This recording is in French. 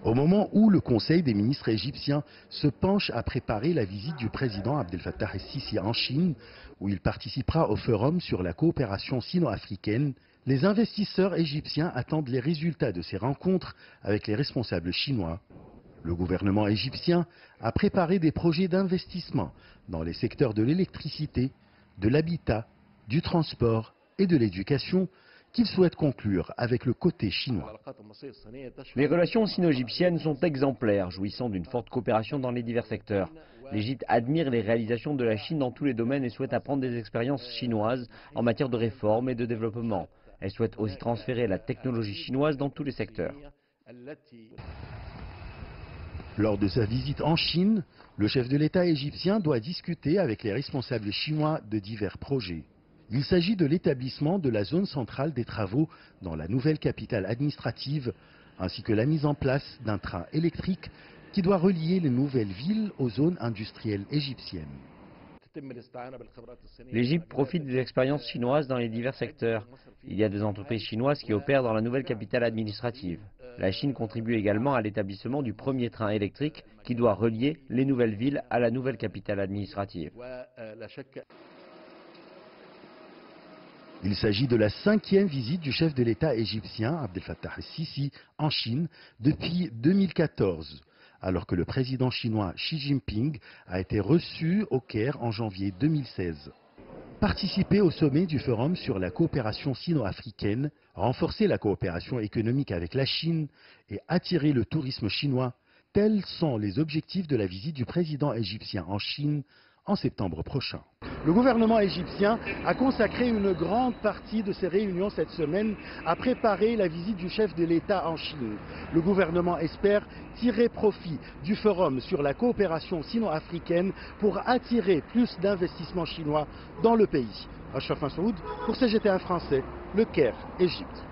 Au moment où le Conseil des ministres égyptiens se penche à préparer la visite du président Abdel Fattah el-Sisi en Chine, où il participera au forum sur la coopération sino-africaine, les investisseurs égyptiens attendent les résultats de ces rencontres avec les responsables chinois. Le gouvernement égyptien a préparé des projets d'investissement dans les secteurs de l'électricité, de l'habitat, du transport et de l'éducation qu'il souhaite conclure avec le côté chinois. Les relations sino-égyptiennes sont exemplaires, jouissant d'une forte coopération dans les divers secteurs. L'Égypte admire les réalisations de la Chine dans tous les domaines et souhaite apprendre des expériences chinoises en matière de réforme et de développement. Elle souhaite aussi transférer la technologie chinoise dans tous les secteurs. Lors de sa visite en Chine, le chef de l'État égyptien doit discuter avec les responsables chinois de divers projets. Il s'agit de l'établissement de la zone centrale des travaux dans la nouvelle capitale administrative, ainsi que la mise en place d'un train électrique qui doit relier les nouvelles villes aux zones industrielles égyptiennes. L'Égypte profite des expériences chinoises dans les divers secteurs. Il y a des entreprises chinoises qui opèrent dans la nouvelle capitale administrative. La Chine contribue également à l'établissement du premier train électrique qui doit relier les nouvelles villes à la nouvelle capitale administrative. Il s'agit de la 5e visite du chef de l'État égyptien, Abdel Fattah el-Sisi, en Chine depuis 2014, alors que le président chinois Xi Jinping a été reçu au Caire en janvier 2016. Participer au sommet du Forum sur la coopération sino-africaine, renforcer la coopération économique avec la Chine et attirer le tourisme chinois, tels sont les objectifs de la visite du président égyptien en Chine en septembre prochain. Le gouvernement égyptien a consacré une grande partie de ses réunions cette semaine à préparer la visite du chef de l'État en Chine. Le gouvernement espère tirer profit du forum sur la coopération sino-africaine pour attirer plus d'investissements chinois dans le pays. Achraf Massoud pour CGTN français, Le Caire, Égypte.